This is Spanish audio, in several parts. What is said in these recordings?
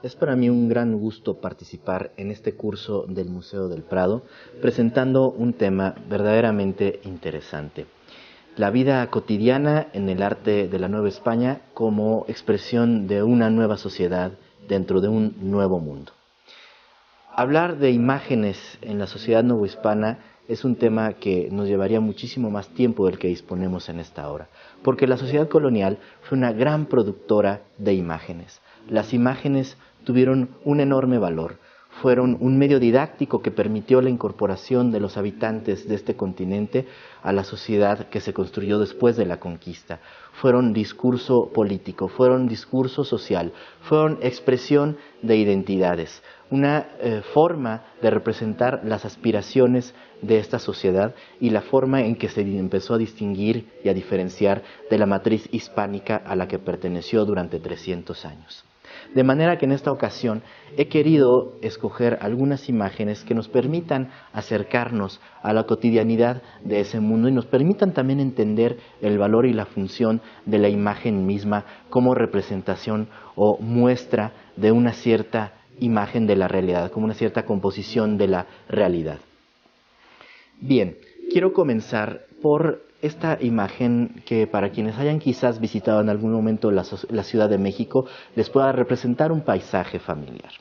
Es para mí un gran gusto participar en este curso del Museo del Prado, presentando un tema verdaderamente interesante: la vida cotidiana en el arte de la Nueva España como expresión de una nueva sociedad dentro de un nuevo mundo. Hablar de imágenes en la sociedad novohispana es un tema que nos llevaría muchísimo más tiempo del que disponemos en esta hora, porque la sociedad colonial fue una gran productora de imágenes. Las imágenes tuvieron un enorme valor, fueron un medio didáctico que permitió la incorporación de los habitantes de este continente a la sociedad que se construyó después de la conquista. Fueron discurso político, fueron discurso social, fueron expresión de identidades, una forma de representar las aspiraciones de esta sociedad y la forma en que se empezó a distinguir y a diferenciar de la matriz hispánica a la que perteneció durante 300 años. De manera que en esta ocasión he querido escoger algunas imágenes que nos permitan acercarnos a la cotidianidad de ese mundo y nos permitan también entender el valor y la función de la imagen misma como representación o muestra de una cierta imagen de la realidad, como una cierta composición de la realidad. Bien, quiero comenzar por esta imagen que, para quienes hayan quizás visitado en algún momento la Ciudad de México, les pueda representar un paisaje familiar.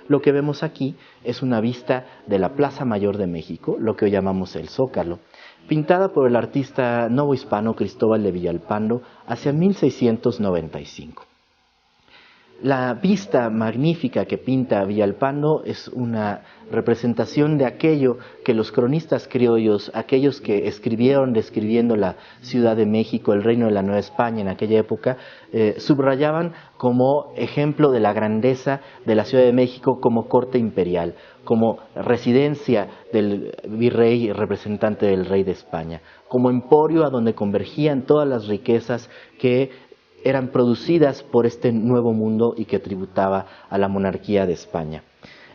Lo que vemos aquí es una vista de la Plaza Mayor de México, lo que hoy llamamos el Zócalo, pintada por el artista novohispano Cristóbal de Villalpando hacia 1695. La vista magnífica que pinta Villalpando es una representación de aquello que los cronistas criollos, aquellos que escribieron describiendo la Ciudad de México, el reino de la Nueva España en aquella época, subrayaban como ejemplo de la grandeza de la Ciudad de México como corte imperial, como residencia del virrey representante del rey de España, como emporio a donde convergían todas las riquezas que eran producidas por este nuevo mundo y que tributaba a la monarquía de España.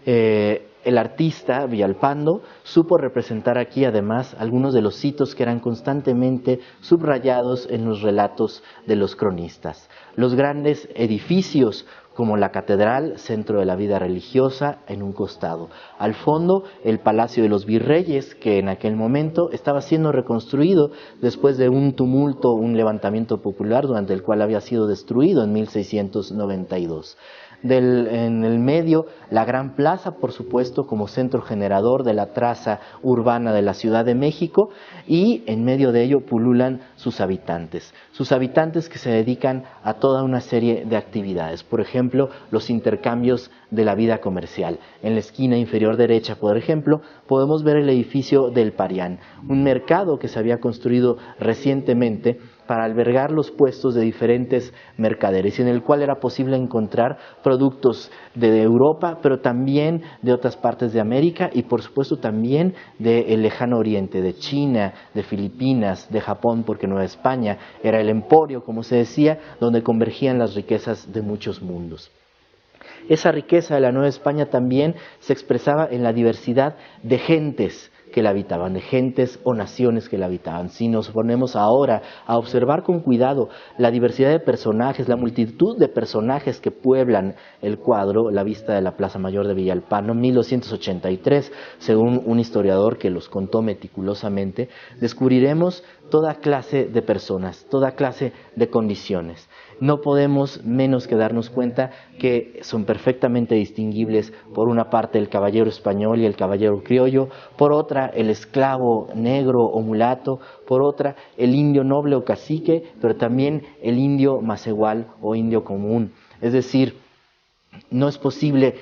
El artista Villalpando supo representar aquí además algunos de los hitos que eran constantemente subrayados en los relatos de los cronistas. Los grandes edificios como la catedral, centro de la vida religiosa, en un costado. Al fondo, el Palacio de los Virreyes, que en aquel momento estaba siendo reconstruido después de un tumulto, un levantamiento popular durante el cual había sido destruido en 1692. En el medio, la Gran Plaza, por supuesto, como centro generador de la traza urbana de la Ciudad de México, y en medio de ello pululan sus habitantes que se dedican a toda una serie de actividades. Por ejemplo, los intercambios de la vida comercial. En la esquina inferior derecha, por ejemplo, podemos ver el edificio del Parián, un mercado que se había construido recientemente para albergar los puestos de diferentes mercaderes, en el cual era posible encontrar productos de Europa, pero también de otras partes de América y por supuesto también del lejano oriente, de China, de Filipinas, de Japón, porque Nueva España era el emporio, como se decía, donde convergían las riquezas de muchos mundos. Esa riqueza de la Nueva España también se expresaba en la diversidad de gentes que la habitaban, de gentes o naciones que la habitaban. Si nos ponemos ahora a observar con cuidado la diversidad de personajes, la multitud de personajes que pueblan el cuadro, la vista de la Plaza Mayor de Villalpando, 1283, según un historiador que los contó meticulosamente, descubriremos toda clase de personas, toda clase de condiciones. No podemos menos que darnos cuenta que son perfectamente distinguibles, por una parte el caballero español y el caballero criollo, por otra el esclavo negro o mulato, por otra el indio noble o cacique, pero también el indio macehual o indio común. Es decir, no es posible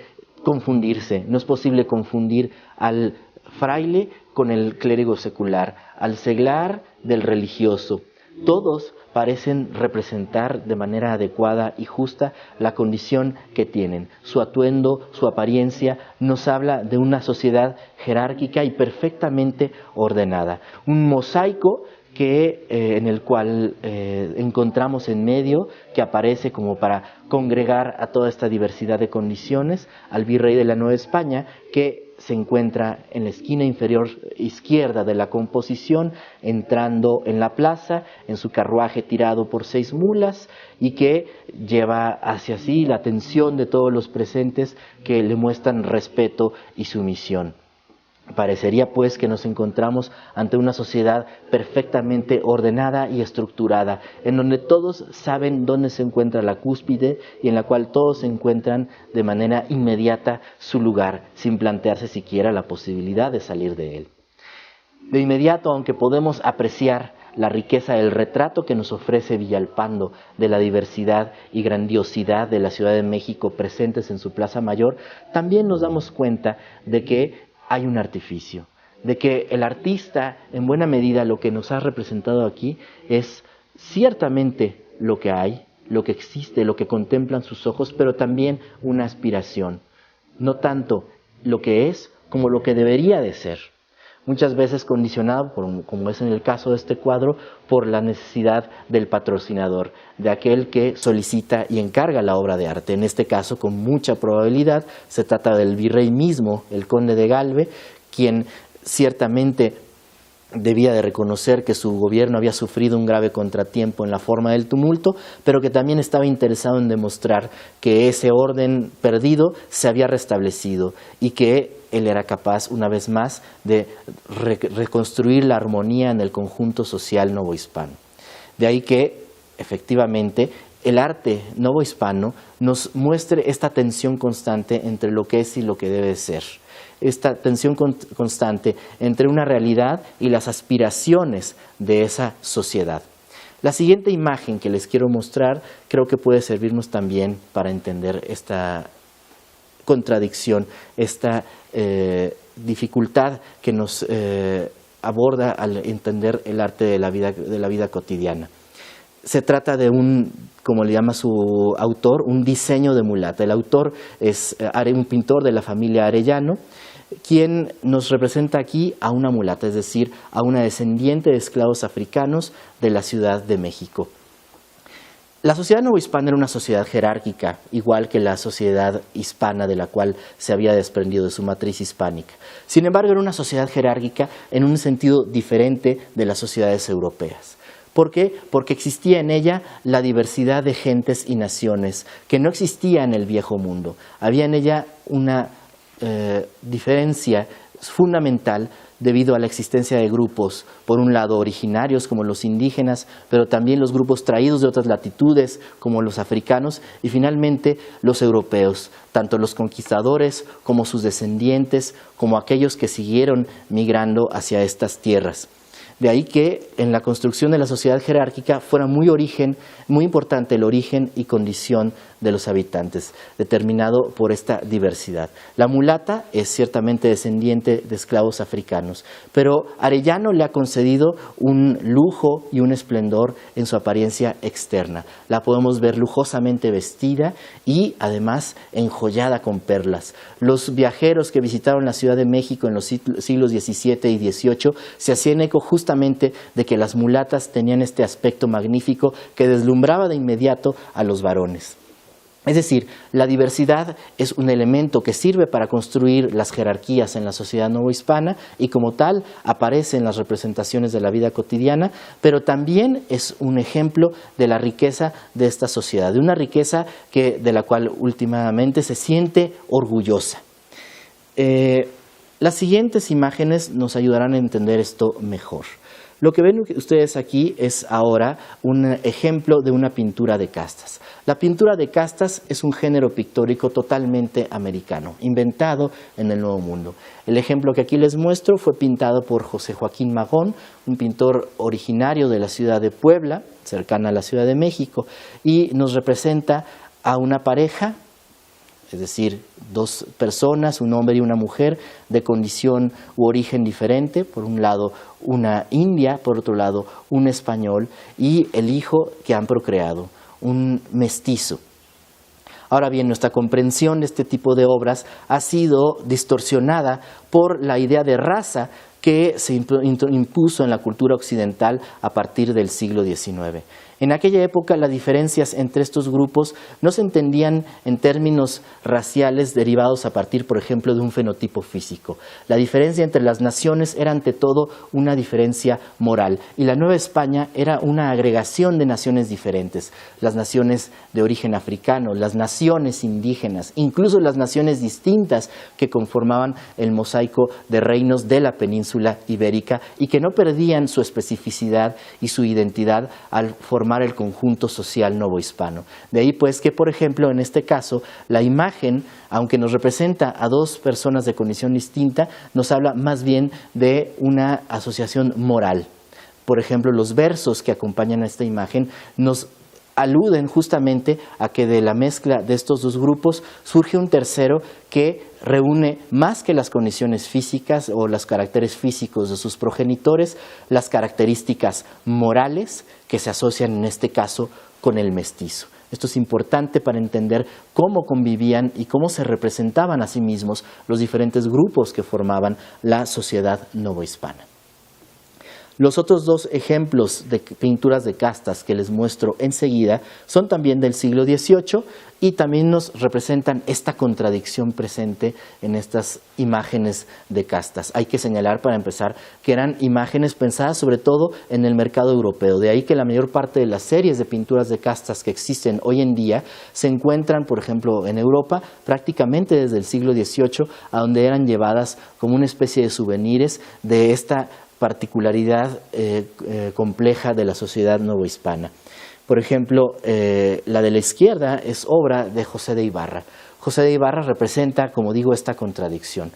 confundirse, no es posible confundir al fraile con el clérigo secular, al seglar del religioso. Todos parecen representar de manera adecuada y justa la condición que tienen. Su atuendo, su apariencia, nos habla de una sociedad jerárquica y perfectamente ordenada. Un mosaico en el cual encontramos en medio, que aparece como para congregar a toda esta diversidad de condiciones, al virrey de la Nueva España, que se encuentra en la esquina inferior izquierda de la composición, entrando en la plaza, en su carruaje tirado por 6 mulas, y que lleva hacia sí la atención de todos los presentes que le muestran respeto y sumisión. Parecería pues que nos encontramos ante una sociedad perfectamente ordenada y estructurada, en donde todos saben dónde se encuentra la cúspide y en la cual todos encuentran de manera inmediata su lugar, sin plantearse siquiera la posibilidad de salir de él. De inmediato, aunque podemos apreciar la riqueza del retrato que nos ofrece Villalpando de la diversidad y grandiosidad de la Ciudad de México presentes en su Plaza Mayor, también nos damos cuenta de que hay un artificio, de que el artista, en buena medida, lo que nos ha representado aquí es ciertamente lo que hay, lo que existe, lo que contemplan sus ojos, pero también una aspiración, no tanto lo que es como lo que debería de ser. Muchas veces condicionado, como es en el caso de este cuadro, por la necesidad del patrocinador, de aquel que solicita y encarga la obra de arte. En este caso, con mucha probabilidad, se trata del virrey mismo, el conde de Galve, quien ciertamente debía de reconocer que su gobierno había sufrido un grave contratiempo en la forma del tumulto, pero que también estaba interesado en demostrar que ese orden perdido se había restablecido y que él era capaz, una vez más, de reconstruir la armonía en el conjunto social novohispano. De ahí que, efectivamente, el arte novohispano nos muestre esta tensión constante entre lo que es y lo que debe ser. Esta tensión constante entre una realidad y las aspiraciones de esa sociedad. La siguiente imagen que les quiero mostrar creo que puede servirnos también para entender esta contradicción, esta dificultad que nos aborda al entender el arte de la vida cotidiana. Se trata de como le llama su autor, un diseño de mulata. El autor es un pintor de la familia Arellano, quien nos representa aquí a una mulata, es decir, a una descendiente de esclavos africanos de la Ciudad de México. La sociedad novohispana era una sociedad jerárquica, igual que la sociedad hispana de la cual se había desprendido de su matriz hispánica. Sin embargo, era una sociedad jerárquica en un sentido diferente de las sociedades europeas. ¿Por qué? Porque existía en ella la diversidad de gentes y naciones que no existía en el viejo mundo. Había en ella una diferencia fundamental debido a la existencia de grupos, por un lado originarios como los indígenas, pero también los grupos traídos de otras latitudes como los africanos y finalmente los europeos, tanto los conquistadores como sus descendientes, como aquellos que siguieron migrando hacia estas tierras. De ahí que en la construcción de la sociedad jerárquica fuera muy importante el origen y condición de los habitantes, determinado por esta diversidad. La mulata es ciertamente descendiente de esclavos africanos, pero Arellano le ha concedido un lujo y un esplendor en su apariencia externa. La podemos ver lujosamente vestida y además enjollada con perlas. Los viajeros que visitaron la Ciudad de México en los siglos XVII y XVIII se hacían eco justamente de que las mulatas tenían este aspecto magnífico que deslumbraba de inmediato a los varones. Es decir, la diversidad es un elemento que sirve para construir las jerarquías en la sociedad novohispana y como tal aparece en las representaciones de la vida cotidiana, pero también es un ejemplo de la riqueza de esta sociedad, de una riqueza de la cual últimamente se siente orgullosa. Las siguientes imágenes nos ayudarán a entender esto mejor. Lo que ven ustedes aquí es ahora un ejemplo de una pintura de castas. La pintura de castas es un género pictórico totalmente americano, inventado en el Nuevo Mundo. El ejemplo que aquí les muestro fue pintado por José Joaquín Magón, un pintor originario de la ciudad de Puebla, cercana a la Ciudad de México, y nos representa a una pareja, es decir, dos personas, un hombre y una mujer, de condición u origen diferente, por un lado una india, por otro lado un español, y el hijo que han procreado, un mestizo. Ahora bien, nuestra comprensión de este tipo de obras ha sido distorsionada por la idea de raza que se impuso en la cultura occidental a partir del siglo XIX. En aquella época las diferencias entre estos grupos no se entendían en términos raciales derivados a partir, por ejemplo, de un fenotipo físico. La diferencia entre las naciones era ante todo una diferencia moral, y la Nueva España era una agregación de naciones diferentes, las naciones de origen africano, las naciones indígenas, incluso las naciones distintas que conformaban el mosaico de reinos de la península ibérica y que no perdían su especificidad y su identidad al formar el conjunto social novohispano. De ahí pues que, por ejemplo, en este caso, la imagen, aunque nos representa a dos personas de condición distinta, nos habla más bien de una asociación moral. Por ejemplo, los versos que acompañan a esta imagen nos aluden justamente a que de la mezcla de estos dos grupos surge un tercero que reúne más que las condiciones físicas o los caracteres físicos de sus progenitores, las características morales que se asocian en este caso con el mestizo. Esto es importante para entender cómo convivían y cómo se representaban a sí mismos los diferentes grupos que formaban la sociedad novohispana. Los otros dos ejemplos de pinturas de castas que les muestro enseguida son también del siglo XVIII y también nos representan esta contradicción presente en estas imágenes de castas. Hay que señalar para empezar que eran imágenes pensadas sobre todo en el mercado europeo. De ahí que la mayor parte de las series de pinturas de castas que existen hoy en día se encuentran, por ejemplo, en Europa prácticamente desde el siglo XVIII, a donde eran llevadas como una especie de souvenirs de esta particularidad compleja de la sociedad novohispana. Por ejemplo, la de la izquierda es obra de José de Ibarra. José de Ibarra representa, como digo, esta contradicción.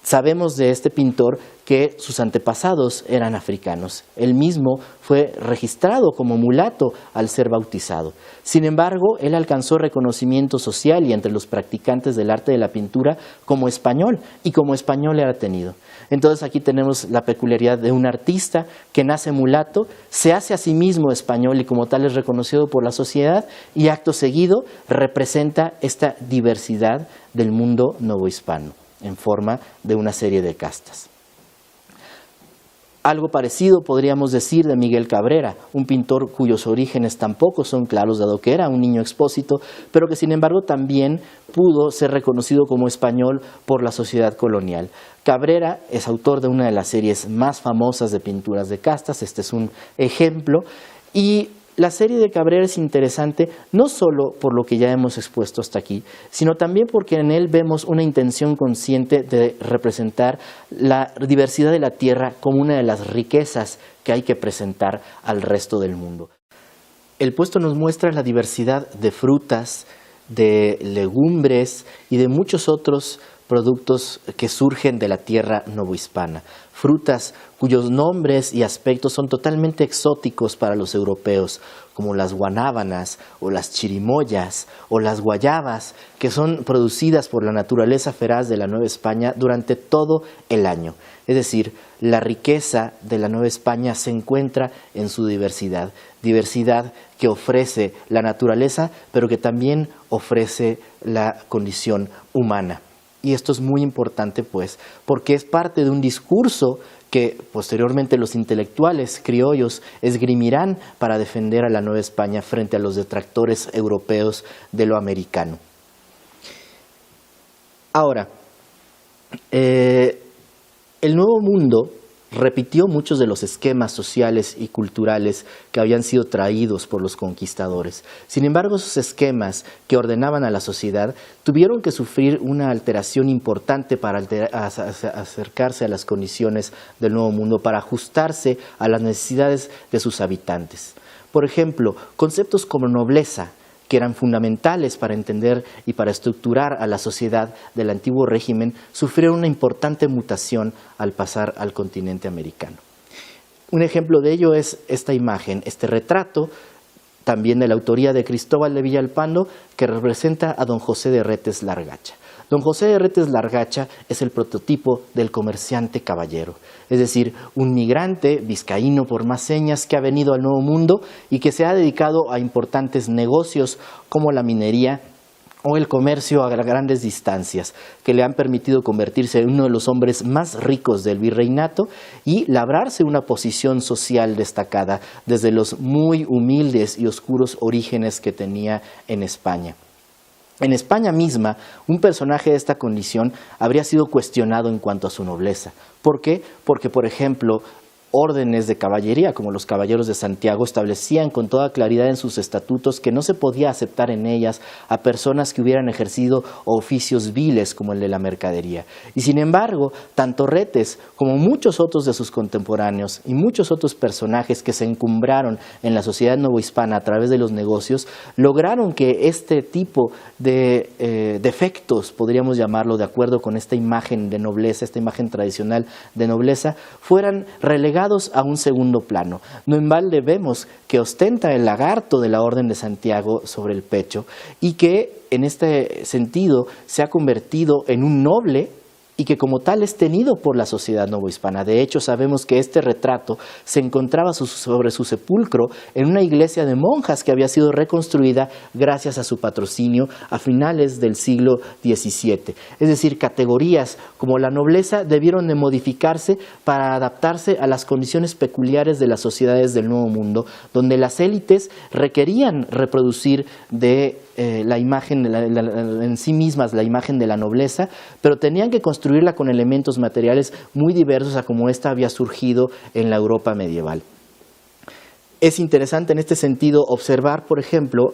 Sabemos de este pintor que sus antepasados eran africanos. Él mismo fue registrado como mulato al ser bautizado. Sin embargo, él alcanzó reconocimiento social y entre los practicantes del arte de la pintura como español, y como español era tenido. Entonces aquí tenemos la peculiaridad de un artista que nace mulato, se hace a sí mismo español y como tal es reconocido por la sociedad, y acto seguido representa esta diversidad del mundo novohispano en forma de una serie de castas. Algo parecido podríamos decir de Miguel Cabrera, un pintor cuyos orígenes tampoco son claros, dado que era un niño expósito, pero que sin embargo también pudo ser reconocido como español por la sociedad colonial. Cabrera es autor de una de las series más famosas de pinturas de castas, este es un ejemplo, y la serie de Cabrera es interesante no solo por lo que ya hemos expuesto hasta aquí, sino también porque en él vemos una intención consciente de representar la diversidad de la tierra como una de las riquezas que hay que presentar al resto del mundo. El puesto nos muestra la diversidad de frutas, de legumbres y de muchos otros productos que surgen de la tierra novohispana. Frutas cuyos nombres y aspectos son totalmente exóticos para los europeos, como las guanábanas o las chirimoyas o las guayabas, que son producidas por la naturaleza feraz de la Nueva España durante todo el año. Es decir, la riqueza de la Nueva España se encuentra en su diversidad, diversidad que ofrece la naturaleza, pero que también ofrece la condición humana. Y esto es muy importante, pues, porque es parte de un discurso que posteriormente los intelectuales criollos esgrimirán para defender a la Nueva España frente a los detractores europeos de lo americano. Ahora, el Nuevo Mundo repitió muchos de los esquemas sociales y culturales que habían sido traídos por los conquistadores. Sin embargo, esos esquemas que ordenaban a la sociedad tuvieron que sufrir una alteración importante para acercarse a las condiciones del Nuevo Mundo, para ajustarse a las necesidades de sus habitantes. Por ejemplo, conceptos como nobleza, que eran fundamentales para entender y para estructurar a la sociedad del antiguo régimen, sufrieron una importante mutación al pasar al continente americano. Un ejemplo de ello es esta imagen, este retrato, también de la autoría de Cristóbal de Villalpando, que representa a don José de Retes Largacha. Don José de Retes Largacha es el prototipo del comerciante caballero, es decir, un migrante vizcaíno por más señas que ha venido al Nuevo Mundo y que se ha dedicado a importantes negocios como la minería o el comercio a grandes distancias, que le han permitido convertirse en uno de los hombres más ricos del virreinato y labrarse una posición social destacada desde los muy humildes y oscuros orígenes que tenía en España. En España misma, un personaje de esta condición habría sido cuestionado en cuanto a su nobleza. ¿Por qué? Porque, por ejemplo, órdenes de caballería, como los caballeros de Santiago, establecían con toda claridad en sus estatutos que no se podía aceptar en ellas a personas que hubieran ejercido oficios viles como el de la mercadería. Y sin embargo, tanto Retes como muchos otros de sus contemporáneos y muchos otros personajes que se encumbraron en la sociedad novohispana a través de los negocios, lograron que este tipo de defectos, podríamos llamarlo, de acuerdo con esta imagen de nobleza, esta imagen tradicional de nobleza, fueran relegados a un segundo plano. No en balde vemos que ostenta el lagarto de la Orden de Santiago sobre el pecho y que en este sentido se ha convertido en un noble y que como tal es tenido por la sociedad novohispana. De hecho, sabemos que este retrato se encontraba sobre su sepulcro en una iglesia de monjas que había sido reconstruida gracias a su patrocinio a finales del siglo XVII. Es decir, categorías como la nobleza debieron de modificarse para adaptarse a las condiciones peculiares de las sociedades del Nuevo Mundo, donde las élites requerían reproducir de la imagen en sí mismas, la imagen de la nobleza, pero tenían que construirla con elementos materiales muy diversos a como ésta había surgido en la Europa medieval. Es interesante en este sentido observar, por ejemplo,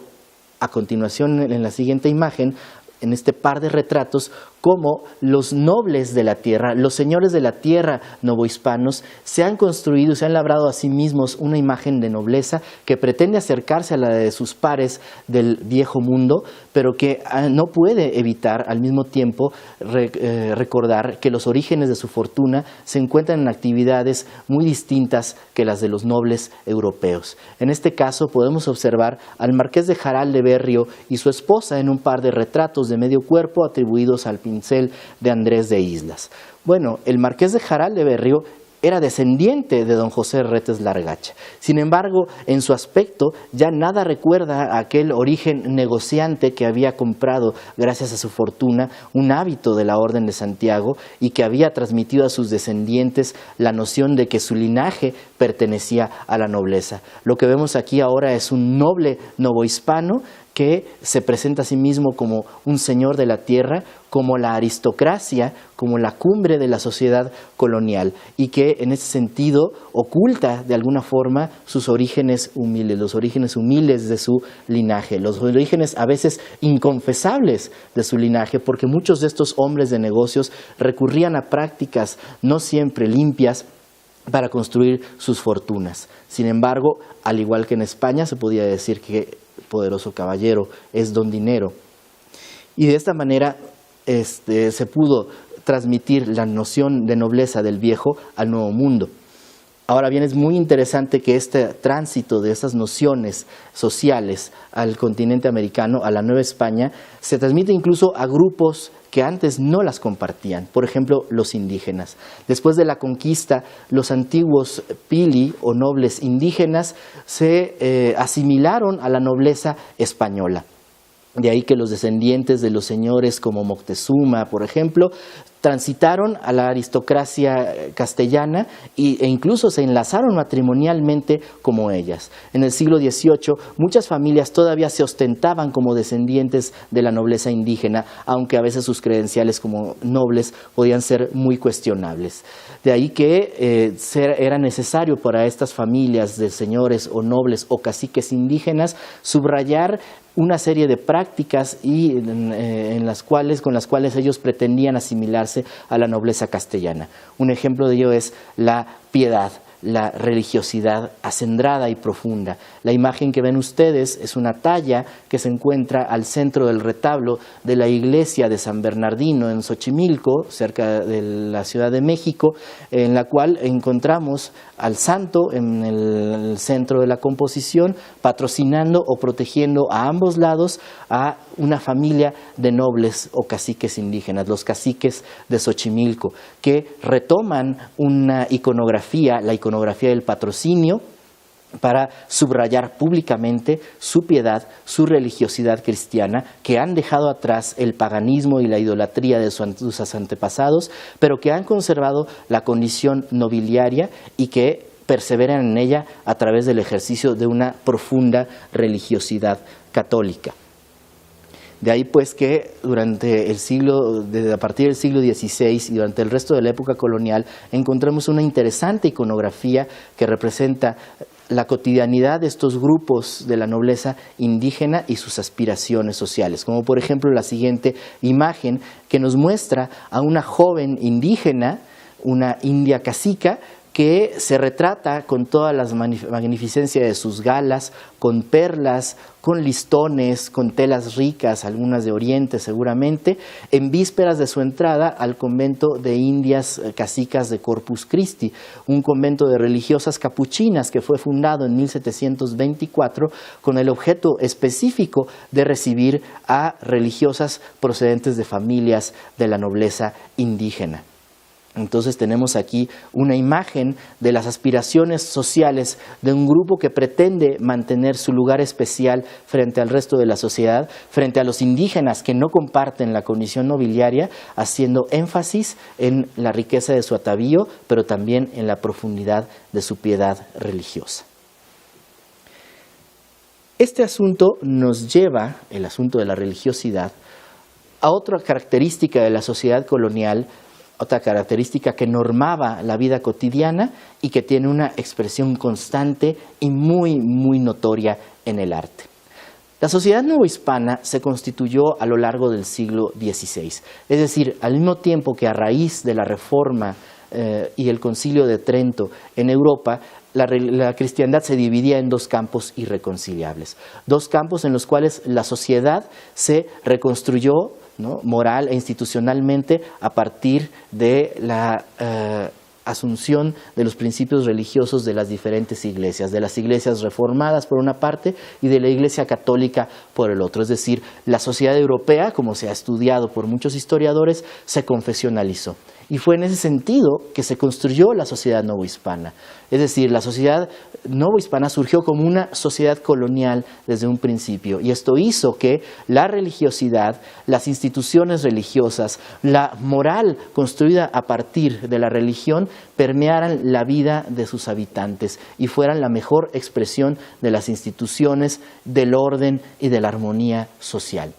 a continuación en la siguiente imagen, en este par de retratos, cómo los nobles de la tierra, los señores de la tierra novohispanos, se han construido, se han labrado a sí mismos una imagen de nobleza que pretende acercarse a la de sus pares del viejo mundo, pero que no puede evitar al mismo tiempo recordar que los orígenes de su fortuna se encuentran en actividades muy distintas que las de los nobles europeos. En este caso podemos observar al marqués de Jaral de Berrio y su esposa en un par de retratos de medio cuerpo atribuidos al pincel de Andrés de Islas. Bueno, el marqués de Jaral de Berrio era descendiente de don José Retes Largacha. Sin embargo, en su aspecto ya nada recuerda a aquel origen negociante que había comprado, gracias a su fortuna, un hábito de la Orden de Santiago y que había transmitido a sus descendientes la noción de que su linaje pertenecía a la nobleza. Lo que vemos aquí ahora es un noble novohispano que se presenta a sí mismo como un señor de la tierra, como la aristocracia, como la cumbre de la sociedad colonial, y que en ese sentido oculta de alguna forma sus orígenes humildes, los orígenes humildes de su linaje, los orígenes a veces inconfesables de su linaje, porque muchos de estos hombres de negocios recurrían a prácticas no siempre limpias para construir sus fortunas. Sin embargo, al igual que en España, se podía decir que poderoso caballero es don dinero, y de esta manera se pudo transmitir la noción de nobleza del viejo al nuevo mundo. Ahora bien, es muy interesante que este tránsito de esas nociones sociales al continente americano, a la Nueva España, se transmite incluso a grupos que antes no las compartían, por ejemplo, los indígenas. Después de la conquista, los antiguos pili o nobles indígenas se asimilaron a la nobleza española. De ahí que los descendientes de los señores como Moctezuma, por ejemplo, transitaron a la aristocracia castellana e incluso se enlazaron matrimonialmente como ellas. En el siglo XVIII, muchas familias todavía se ostentaban como descendientes de la nobleza indígena, aunque a veces sus credenciales como nobles podían ser muy cuestionables. De ahí que era necesario para estas familias de señores o nobles o caciques indígenas subrayar una serie de prácticas con las cuales ellos pretendían asimilarse a la nobleza castellana. Un ejemplo de ello es la piedad, la religiosidad acendrada y profunda. La imagen que ven ustedes es una talla que se encuentra al centro del retablo de la iglesia de San Bernardino en Xochimilco, cerca de la Ciudad de México, en la cual encontramos al santo en el centro de la composición, patrocinando o protegiendo a ambos lados a una familia de nobles o caciques indígenas, los caciques de Xochimilco, que retoman una iconografía, la iconografía del patrocinio, para subrayar públicamente su piedad, su religiosidad cristiana, que han dejado atrás el paganismo y la idolatría de sus antepasados, pero que han conservado la condición nobiliaria y que perseveran en ella a través del ejercicio de una profunda religiosidad católica. De ahí pues que a partir del siglo XVI y durante el resto de la época colonial encontramos una interesante iconografía que representa la cotidianidad de estos grupos de la nobleza indígena y sus aspiraciones sociales, como por ejemplo la siguiente imagen que nos muestra a una joven indígena, una india cacica, que se retrata con toda la magnificencia de sus galas, con perlas, con listones, con telas ricas, algunas de Oriente seguramente, en vísperas de su entrada al convento de indias cacicas de Corpus Christi, un convento de religiosas capuchinas que fue fundado en 1724 con el objeto específico de recibir a religiosas procedentes de familias de la nobleza indígena. Entonces tenemos aquí una imagen de las aspiraciones sociales de un grupo que pretende mantener su lugar especial frente al resto de la sociedad, frente a los indígenas que no comparten la condición nobiliaria, haciendo énfasis en la riqueza de su atavío, pero también en la profundidad de su piedad religiosa. Este asunto nos lleva, el asunto de la religiosidad, a otra característica de la sociedad colonial, otra característica que normaba la vida cotidiana y que tiene una expresión constante y muy, muy notoria en el arte. La sociedad novohispana se constituyó a lo largo del siglo XVI, es decir, al mismo tiempo que a raíz de la Reforma y el Concilio de Trento en Europa, la cristiandad se dividía en dos campos irreconciliables, dos campos en los cuales la sociedad se reconstruyó, ¿no?, moral e institucionalmente a partir de la asunción de los principios religiosos de las diferentes iglesias, de las iglesias reformadas por una parte y de la Iglesia católica por el otro. Es decir, la sociedad europea, como se ha estudiado por muchos historiadores, se confesionalizó. Y fue en ese sentido que se construyó la sociedad novohispana. Es decir, la sociedad novohispana surgió como una sociedad colonial desde un principio. Y esto hizo que la religiosidad, las instituciones religiosas, la moral construida a partir de la religión, permearan la vida de sus habitantes y fueran la mejor expresión de las instituciones, del orden y de la armonía social.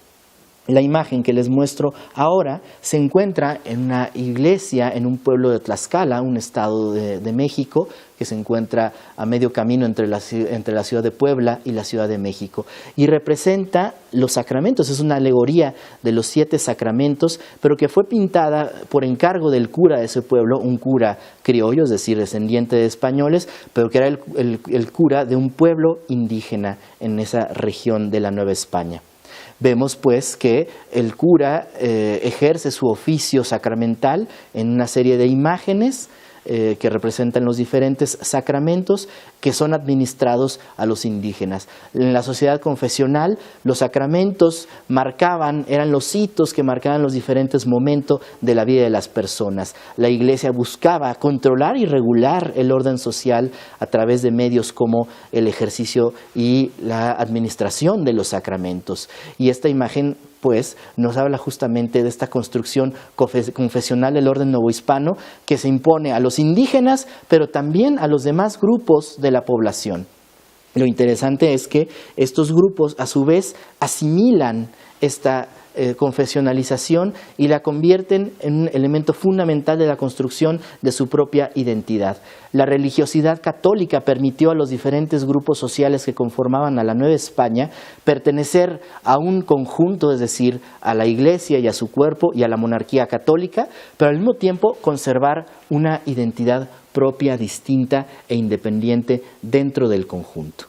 La imagen que les muestro ahora se encuentra en una iglesia en un pueblo de Tlaxcala, un estado de México, que se encuentra a medio camino entre la ciudad de Puebla y la Ciudad de México. Y representa los sacramentos, es una alegoría de los 7 sacramentos, pero que fue pintada por encargo del cura de ese pueblo, un cura criollo, es decir, descendiente de españoles, pero que era el cura de un pueblo indígena en esa región de la Nueva España. Vemos pues que el cura ejerce su oficio sacramental en una serie de imágenes que representan los diferentes sacramentos que son administrados a los indígenas. En la sociedad confesional, los sacramentos eran los hitos que marcaban los diferentes momentos de la vida de las personas. La Iglesia buscaba controlar y regular el orden social a través de medios como el ejercicio y la administración de los sacramentos. Y esta imagen pues nos habla justamente de esta construcción confesional del orden novohispano que se impone a los indígenas, pero también a los demás grupos de la población. Lo interesante es que estos grupos a su vez asimilan esta confesionalización y la convierten en un elemento fundamental de la construcción de su propia identidad. La religiosidad católica permitió a los diferentes grupos sociales que conformaban a la Nueva España pertenecer a un conjunto, es decir, a la Iglesia y a su cuerpo y a la monarquía católica, pero al mismo tiempo conservar una identidad propia, distinta e independiente dentro del conjunto.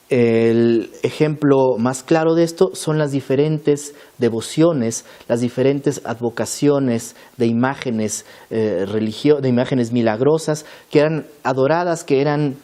El ejemplo más claro de esto son las diferentes devociones, las diferentes advocaciones de imágenes de imágenes milagrosas que eran adoradas, que eran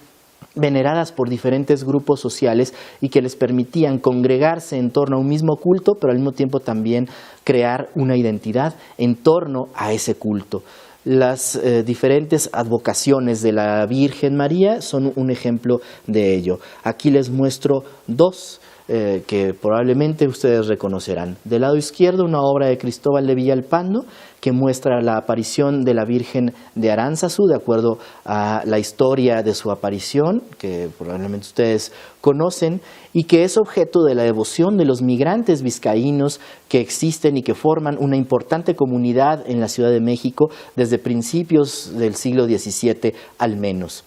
veneradas por diferentes grupos sociales y que les permitían congregarse en torno a un mismo culto, pero al mismo tiempo también crear una identidad en torno a ese culto. Las diferentes advocaciones de la Virgen María son un ejemplo de ello. Aquí les muestro dos que probablemente ustedes reconocerán. Del lado izquierdo, una obra de Cristóbal de Villalpando que muestra la aparición de la Virgen de Aránzazu, de acuerdo a la historia de su aparición, que probablemente ustedes conocen, y que es objeto de la devoción de los migrantes vizcaínos que existen y que forman una importante comunidad en la Ciudad de México desde principios del siglo XVII al menos.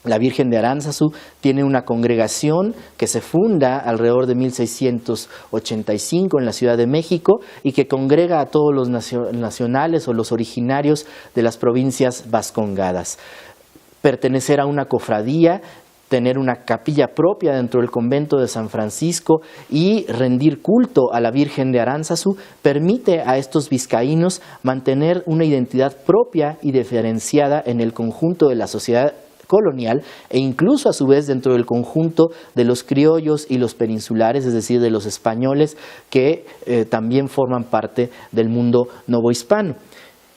La Virgen de Aránzazu tiene una congregación que se funda alrededor de 1685 en la Ciudad de México y que congrega a todos los nacionales o los originarios de las provincias vascongadas. Pertenecer a una cofradía, tener una capilla propia dentro del convento de San Francisco y rendir culto a la Virgen de Aránzazu permite a estos vizcaínos mantener una identidad propia y diferenciada en el conjunto de la sociedad colonial e incluso a su vez dentro del conjunto de los criollos y los peninsulares, es decir, de los españoles que también forman parte del mundo novohispano.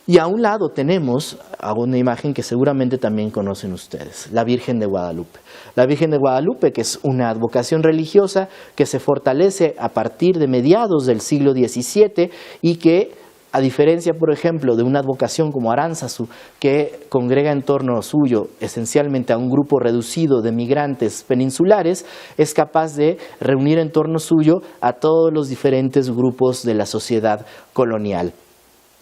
Y a un lado tenemos una imagen que seguramente también conocen ustedes, la Virgen de Guadalupe. La Virgen de Guadalupe, que es una advocación religiosa que se fortalece a partir de mediados del siglo XVII y que, a diferencia, por ejemplo, de una advocación como Aránzazu, que congrega en torno suyo esencialmente a un grupo reducido de migrantes peninsulares, es capaz de reunir en torno suyo a todos los diferentes grupos de la sociedad colonial.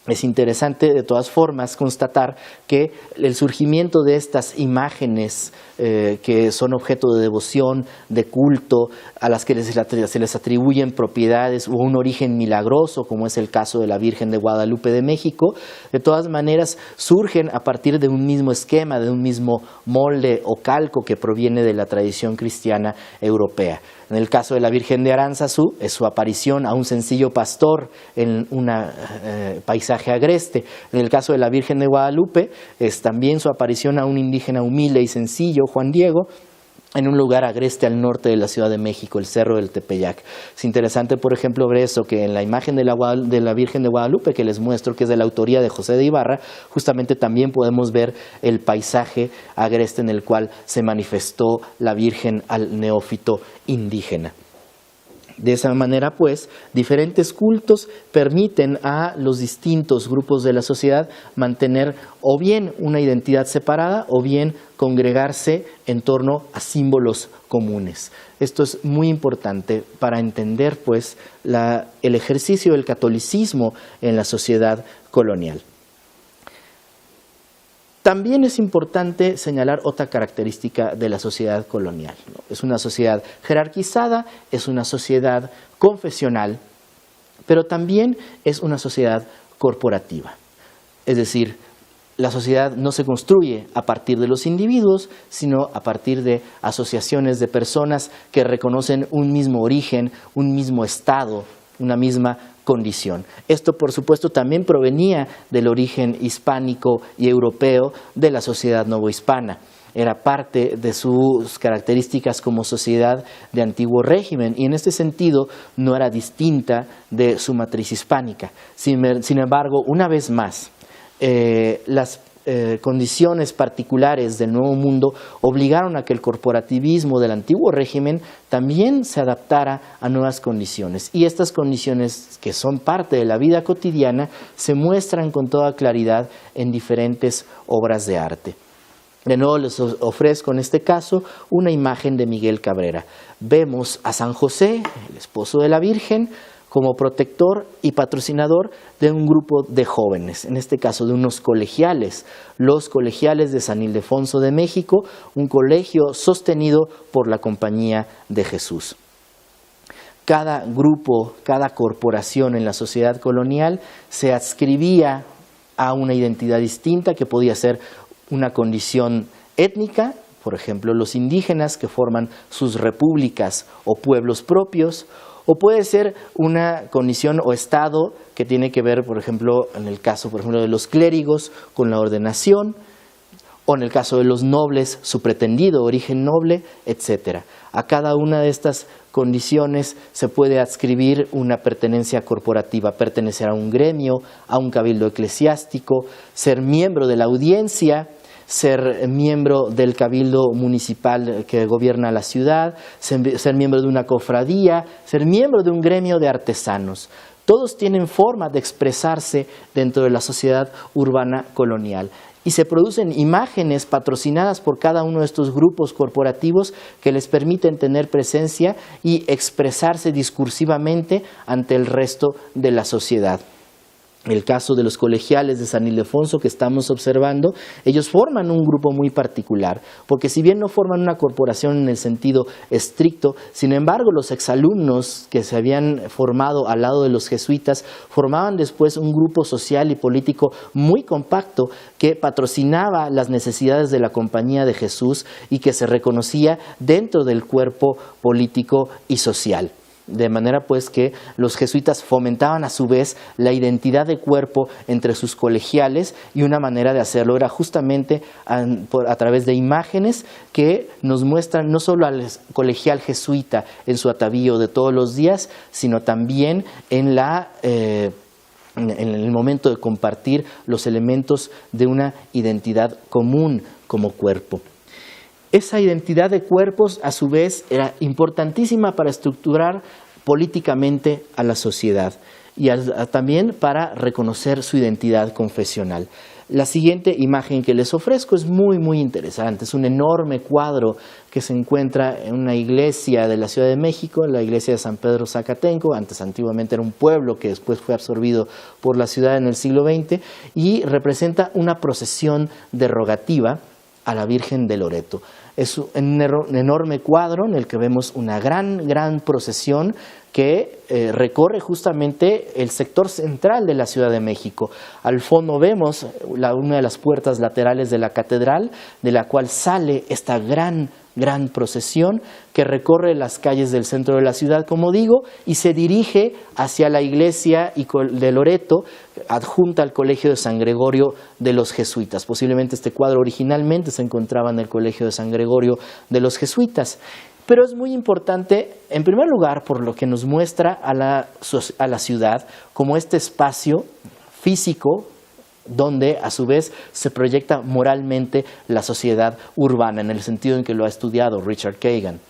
Es interesante, de todas formas, constatar que el surgimiento de estas imágenes que son objeto de devoción, de culto, a las que se les atribuyen propiedades o un origen milagroso, como es el caso de la Virgen de Guadalupe de México, de todas maneras surgen a partir de un mismo esquema, de un mismo molde o calco que proviene de la tradición cristiana europea. En el caso de la Virgen de Aránzazu, es su aparición a un sencillo pastor en un paisaje agreste. En el caso de la Virgen de Guadalupe, es también su aparición a un indígena humilde y sencillo, Juan Diego, en un lugar agreste al norte de la Ciudad de México, el Cerro del Tepeyac. Es interesante, por ejemplo, ver eso, que en la imagen de la Virgen de Guadalupe que les muestro, que es de la autoría de José de Ibarra, justamente también podemos ver el paisaje agreste en el cual se manifestó la Virgen al neófito indígena. De esa manera, pues, diferentes cultos permiten a los distintos grupos de la sociedad mantener o bien una identidad separada o bien congregarse en torno a símbolos comunes. Esto es muy importante para entender, pues, el ejercicio del catolicismo en la sociedad colonial. También es importante señalar otra característica de la sociedad colonial, ¿no? Es una sociedad jerarquizada, es una sociedad confesional, pero también es una sociedad corporativa. Es decir, la sociedad no se construye a partir de los individuos, sino a partir de asociaciones de personas que reconocen un mismo origen, un mismo estado, una misma condición. Esto, por supuesto, también provenía del origen hispánico y europeo de la sociedad novohispana. Era parte de sus características como sociedad de antiguo régimen y en este sentido no era distinta de su matriz hispánica. Sin embargo, una vez más, las condiciones particulares del Nuevo Mundo obligaron a que el corporativismo del antiguo régimen también se adaptara a nuevas condiciones. Y estas condiciones, que son parte de la vida cotidiana, se muestran con toda claridad en diferentes obras de arte. De nuevo les ofrezco en este caso una imagen de Miguel Cabrera. Vemos a San José, el esposo de la Virgen, como protector y patrocinador de un grupo de jóvenes, en este caso de unos colegiales, los colegiales de San Ildefonso de México, un colegio sostenido por la Compañía de Jesús. Cada grupo, cada corporación en la sociedad colonial se adscribía a una identidad distinta que podía ser una condición étnica, por ejemplo, los indígenas que forman sus repúblicas o pueblos propios, o puede ser una condición o estado que tiene que ver, por ejemplo, en el caso, por ejemplo, de los clérigos con la ordenación, o en el caso de los nobles, su pretendido origen noble, etc. A cada una de estas condiciones se puede adscribir una pertenencia corporativa, pertenecer a un gremio, a un cabildo eclesiástico, ser miembro de la audiencia, ser miembro del cabildo municipal que gobierna la ciudad, ser miembro de una cofradía, ser miembro de un gremio de artesanos. Todos tienen forma de expresarse dentro de la sociedad urbana colonial. Y se producen imágenes patrocinadas por cada uno de estos grupos corporativos que les permiten tener presencia y expresarse discursivamente ante el resto de la sociedad. El caso de los colegiales de San Ildefonso que estamos observando, ellos forman un grupo muy particular, porque si bien no forman una corporación en el sentido estricto, sin embargo los exalumnos que se habían formado al lado de los jesuitas formaban después un grupo social y político muy compacto que patrocinaba las necesidades de la Compañía de Jesús y que se reconocía dentro del cuerpo político y social. De manera pues que los jesuitas fomentaban a su vez la identidad de cuerpo entre sus colegiales, y una manera de hacerlo era justamente a través de imágenes que nos muestran no solo al colegial jesuita en su atavío de todos los días, sino también en el momento de compartir los elementos de una identidad común como cuerpo. Esa identidad de cuerpos, a su vez, era importantísima para estructurar políticamente a la sociedad y también para reconocer su identidad confesional. La siguiente imagen que les ofrezco es muy interesante. Es un enorme cuadro que se encuentra en una iglesia de la Ciudad de México, la iglesia de San Pedro Zacatenco. Antiguamente era un pueblo que después fue absorbido por la ciudad en el siglo XX, y representa una procesión derogativa a la Virgen de Loreto. Es un enorme cuadro en el que vemos una gran procesión que recorre justamente el sector central de la Ciudad de México. Al fondo vemos una de las puertas laterales de la catedral, de la cual sale esta gran procesión que recorre las calles del centro de la ciudad, como digo, y se dirige hacia la iglesia de Loreto, adjunta al Colegio de San Gregorio de los Jesuitas. Posiblemente este cuadro originalmente se encontraba en el Colegio de San Gregorio de los Jesuitas. Pero es muy importante, en primer lugar, por lo que nos muestra a la ciudad como este espacio físico donde a su vez se proyecta moralmente la sociedad urbana, en el sentido en que lo ha estudiado Richard Kagan.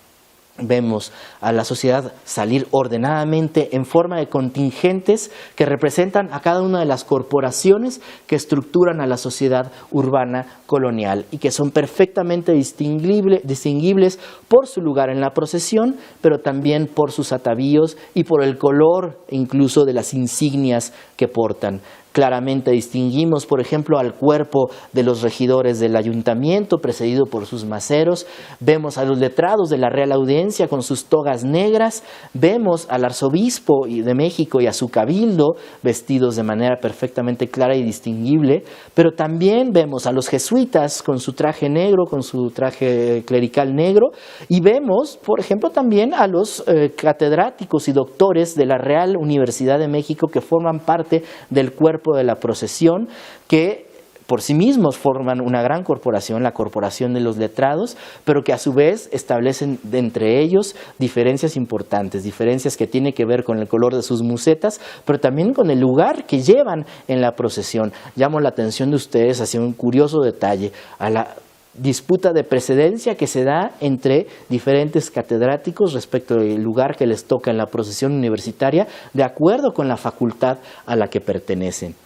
Vemos a la sociedad salir ordenadamente en forma de contingentes que representan a cada una de las corporaciones que estructuran a la sociedad urbana colonial y que son perfectamente distinguibles por su lugar en la procesión, pero también por sus atavíos y por el color incluso de las insignias que portan. Claramente distinguimos, por ejemplo, al cuerpo de los regidores del ayuntamiento, precedido por sus maceros. Vemos a los letrados de la Real Audiencia con sus togas negras. Vemos al arzobispo de México y a su cabildo vestidos de manera perfectamente clara y distinguible. Pero también vemos a los jesuitas con su traje negro, con su traje clerical negro. Y vemos, por ejemplo, también a los catedráticos y doctores de la Real Universidad de México, que forman parte del cuerpo de la procesión, que por sí mismos forman una gran corporación, la Corporación de los Letrados, pero que a su vez establecen de entre ellos diferencias importantes, diferencias que tienen que ver con el color de sus musetas, pero también con el lugar que llevan en la procesión. Llamo la atención de ustedes hacia un curioso detalle, a la disputa de precedencia que se da entre diferentes catedráticos respecto del lugar que les toca en la procesión universitaria, de acuerdo con la facultad a la que pertenecen.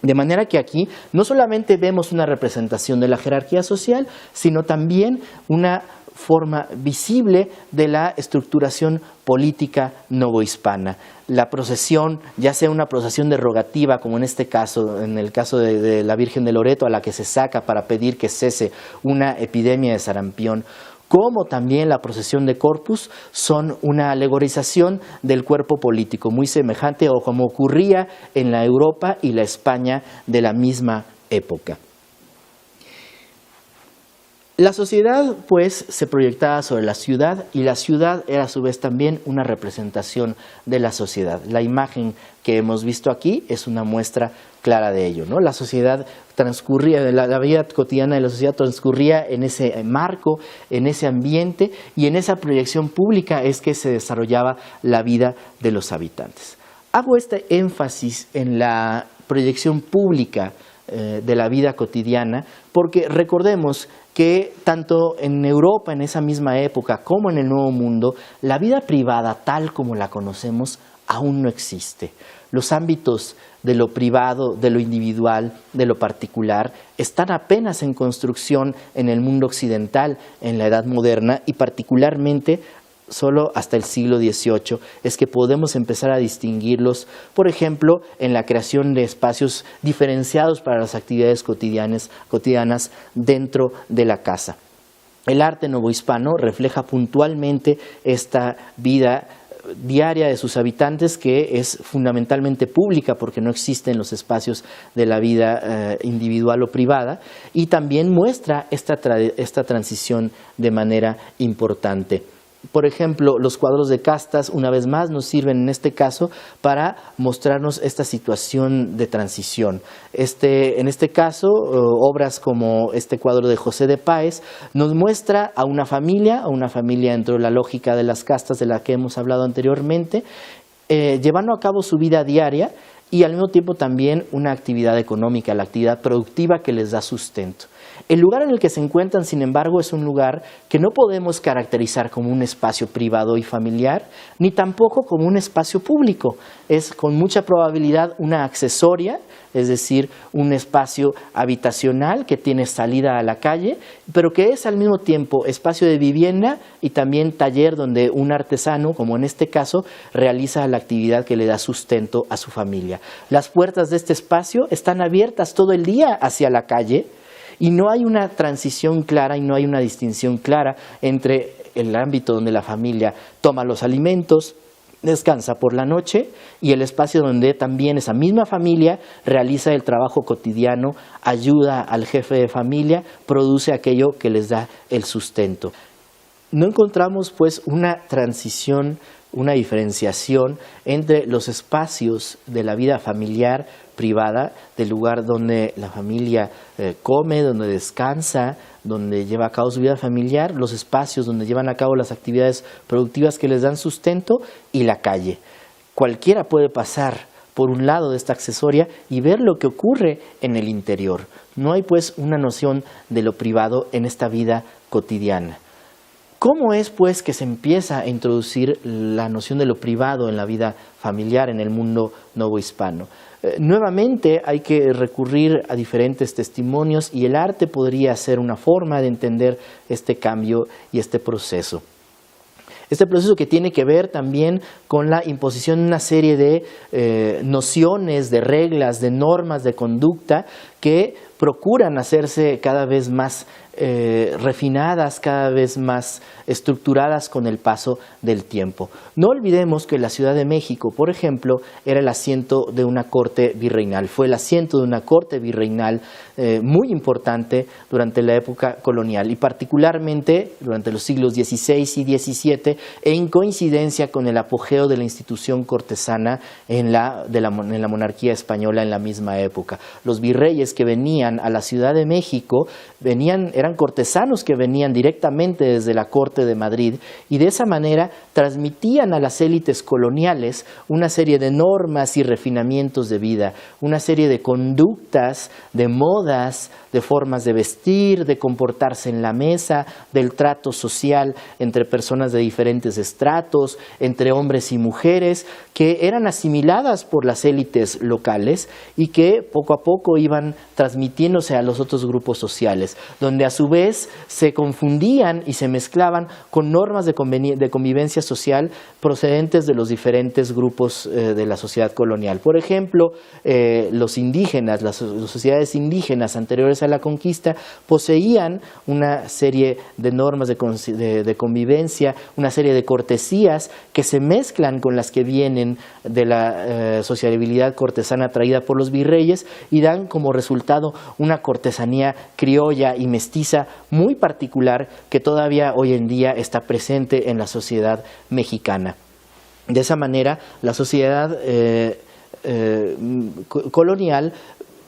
De manera que aquí no solamente vemos una representación de la jerarquía social, sino también una forma visible de la estructuración política novohispana. La procesión, ya sea una procesión derogativa, como en este caso, en el caso de la Virgen de Loreto, a la que se saca para pedir que cese una epidemia de sarampión, como también la procesión de Corpus, son una alegorización del cuerpo político, muy semejante a como ocurría en la Europa y la España de la misma época. La sociedad, pues, se proyectaba sobre la ciudad y la ciudad era a su vez también una representación de la sociedad. La imagen que hemos visto aquí es una muestra clara de ello, ¿no? La sociedad transcurría, la vida cotidiana de la sociedad transcurría en ese marco, en ese ambiente y en esa proyección pública es que se desarrollaba la vida de los habitantes. Hago este énfasis en la proyección pública de la vida cotidiana porque recordemos que tanto en Europa en esa misma época como en el Nuevo Mundo, la vida privada tal como la conocemos aún no existe. Los ámbitos de lo privado, de lo individual, de lo particular, están apenas en construcción en el mundo occidental, en la Edad Moderna y particularmente solo hasta el siglo XVIII es que podemos empezar a distinguirlos, por ejemplo, en la creación de espacios diferenciados para las actividades cotidianas dentro de la casa. El arte novohispano refleja puntualmente esta vida diaria de sus habitantes que es fundamentalmente pública porque no existen los espacios de la vida individual o privada y también muestra esta transición de manera importante. Por ejemplo, los cuadros de castas, una vez más, nos sirven en este caso para mostrarnos esta situación de transición. En este caso, obras como este cuadro de José de Páez nos muestra a una familia dentro de la lógica de las castas de la que hemos hablado anteriormente, llevando a cabo su vida diaria y al mismo tiempo también una actividad económica, la actividad productiva que les da sustento. El lugar en el que se encuentran, sin embargo, es un lugar que no podemos caracterizar como un espacio privado y familiar, ni tampoco como un espacio público. Es con mucha probabilidad una accesoria, es decir, un espacio habitacional que tiene salida a la calle, pero que es al mismo tiempo espacio de vivienda y también taller donde un artesano, como en este caso, realiza la actividad que le da sustento a su familia. Las puertas de este espacio están abiertas todo el día hacia la calle, y no hay una transición clara y no hay una distinción clara entre el ámbito donde la familia toma los alimentos, descansa por la noche y el espacio donde también esa misma familia realiza el trabajo cotidiano, ayuda al jefe de familia, produce aquello que les da el sustento. No encontramos pues una transición, una diferenciación entre los espacios de la vida familiar privada, del lugar donde la familia come, donde descansa, donde lleva a cabo su vida familiar, los espacios donde llevan a cabo las actividades productivas que les dan sustento y la calle. Cualquiera puede pasar por un lado de esta accesoria y ver lo que ocurre en el interior. No hay pues una noción de lo privado en esta vida cotidiana. ¿Cómo es pues que se empieza a introducir la noción de lo privado en la vida familiar en el mundo novohispano? Nuevamente hay que recurrir a diferentes testimonios y el arte podría ser una forma de entender este cambio y este proceso. Este proceso que tiene que ver también con la imposición de una serie de nociones, de reglas, de normas de conducta que procuran hacerse cada vez más refinadas, cada vez más estructuradas con el paso del tiempo. No olvidemos que la Ciudad de México, por ejemplo, era el asiento de una corte virreinal. Fue el asiento de una corte virreinal muy importante durante la época colonial y particularmente durante los siglos XVI y XVII en coincidencia con el apogeo de la institución cortesana en la monarquía española en la misma época. Los virreyes que venían a la Ciudad de México eran cortesanos que venían directamente desde la corte de Madrid y de esa manera transmitían a las élites coloniales una serie de normas y refinamientos de vida, una serie de conductas, de modas, de formas de vestir, de comportarse en la mesa, del trato social entre personas de diferentes estratos, entre hombres y mujeres, que eran asimiladas por las élites locales y que poco a poco iban transmitiéndose a los otros grupos sociales, donde a su vez se confundían y se mezclaban con normas de convivencia social procedentes de los diferentes grupos de la sociedad colonial. Por ejemplo, los indígenas, las sociedades indígenas anteriores a la conquista poseían una serie de normas de convivencia, una serie de cortesías que se mezclan con las que vienen de la sociabilidad cortesana traída por los virreyes y dan como resultado resultado una cortesanía criolla y mestiza muy particular que todavía hoy en día está presente en la sociedad mexicana. De esa manera, la sociedad colonial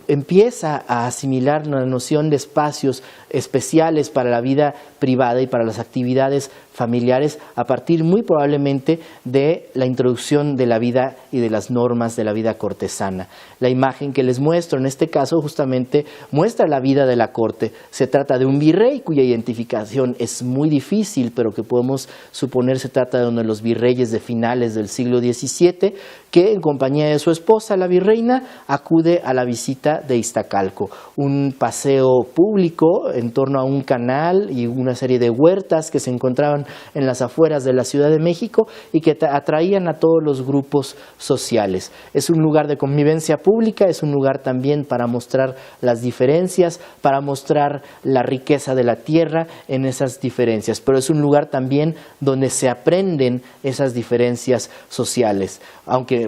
empieza a asimilar la noción de espacios especiales para la vida privada y para las actividades familiares a partir muy probablemente de la introducción de la vida y de las normas de la vida cortesana. La imagen que les muestro en este caso justamente muestra la vida de la corte. Se trata de un virrey cuya identificación es muy difícil, pero que podemos suponer se trata de uno de los virreyes de finales del siglo XVII, que en compañía de su esposa, la virreina, acude a la visita de Iztacalco, un paseo público en torno a un canal y una serie de huertas que se encontraban en las afueras de la Ciudad de México y que atraían a todos los grupos sociales. Es un lugar de convivencia pública, es un lugar también para mostrar las diferencias, para mostrar la riqueza de la tierra en esas diferencias, pero es un lugar también donde se aprenden esas diferencias sociales.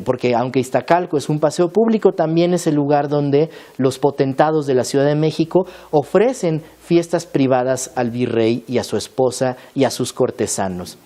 Porque aunque Iztacalco es un paseo público, también es el lugar donde los potentados de la Ciudad de México ofrecen fiestas privadas al virrey y a su esposa y a sus cortesanos.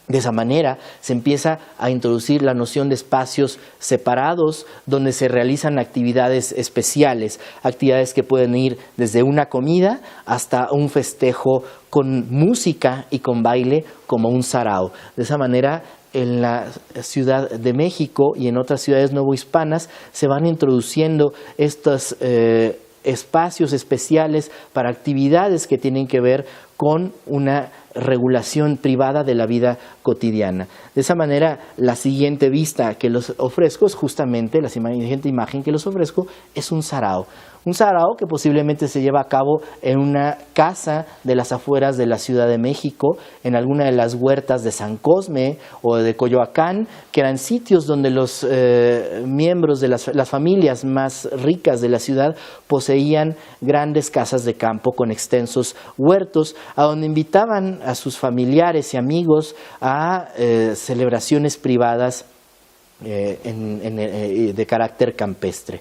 De esa manera se empieza a introducir la noción de espacios separados donde se realizan actividades especiales, actividades que pueden ir desde una comida hasta un festejo con música y con baile como un sarao. De esa manera, en la Ciudad de México y en otras ciudades novohispanas se van introduciendo estos espacios especiales para actividades que tienen que ver con una regulación privada de la vida cotidiana. De esa manera, la siguiente vista que los ofrezco es justamente, la siguiente imagen que los ofrezco es un sarao. Un sarao que posiblemente se lleva a cabo en una casa de las afueras de la Ciudad de México, en alguna de las huertas de San Cosme o de Coyoacán, que eran sitios donde los miembros de las familias más ricas de la ciudad poseían grandes casas de campo con extensos huertos, a donde invitaban a sus familiares y amigos a celebraciones privadas de carácter campestre.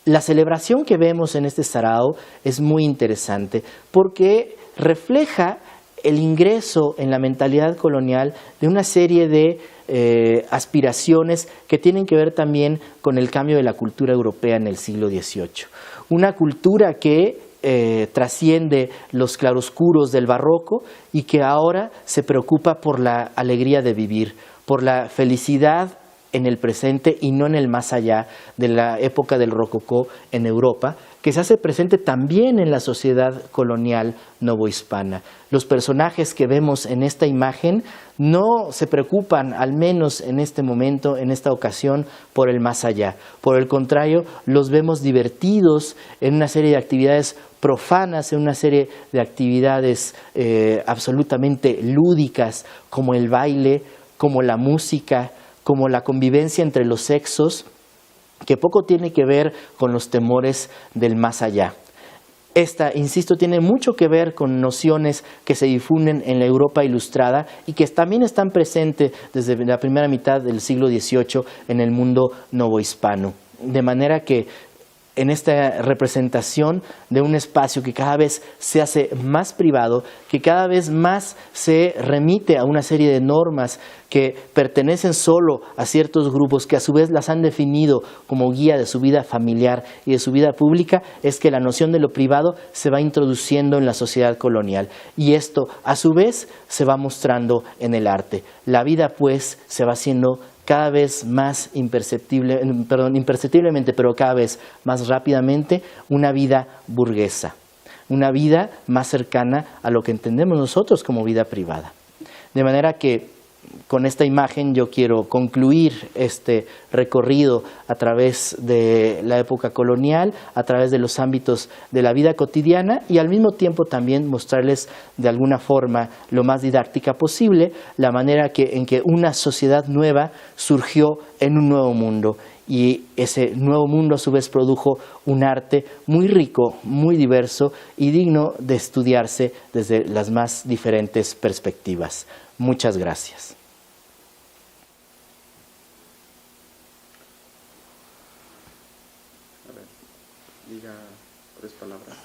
La celebración que vemos en este sarao es muy interesante porque refleja el ingreso en la mentalidad colonial de una serie de aspiraciones que tienen que ver también con el cambio de la cultura europea en el siglo XVIII. Una cultura que trasciende los claroscuros del barroco y que ahora se preocupa por la alegría de vivir, por la felicidad en el presente y no en el más allá de la época del rococó en Europa, que se hace presente también en la sociedad colonial novohispana. Los personajes que vemos en esta imagen no se preocupan, al menos en este momento, en esta ocasión, por el más allá. Por el contrario, los vemos divertidos en una serie de actividades profanas, en una serie de actividades absolutamente lúdicas, como el baile, como la música, como la convivencia entre los sexos, que poco tiene que ver con los temores del más allá. Esta, insisto, tiene mucho que ver con nociones que se difunden en la Europa ilustrada y que también están presentes desde la primera mitad del siglo XVIII en el mundo novohispano. De manera que en esta representación de un espacio que cada vez se hace más privado, que cada vez más se remite a una serie de normas que pertenecen solo a ciertos grupos que a su vez las han definido como guía de su vida familiar y de su vida pública, es que la noción de lo privado se va introduciendo en la sociedad colonial y esto a su vez se va mostrando en el arte. La vida pues se va haciendo cada vez más imperceptiblemente, pero cada vez más rápidamente, una vida burguesa, una vida más cercana a lo que entendemos nosotros como vida privada. De manera que con esta imagen yo quiero concluir este recorrido a través de la época colonial, a través de los ámbitos de la vida cotidiana y al mismo tiempo también mostrarles de alguna forma lo más didáctica posible la manera en que una sociedad nueva surgió en un nuevo mundo y ese nuevo mundo a su vez produjo un arte muy rico, muy diverso y digno de estudiarse desde las más diferentes perspectivas. Muchas gracias. Diga palabras.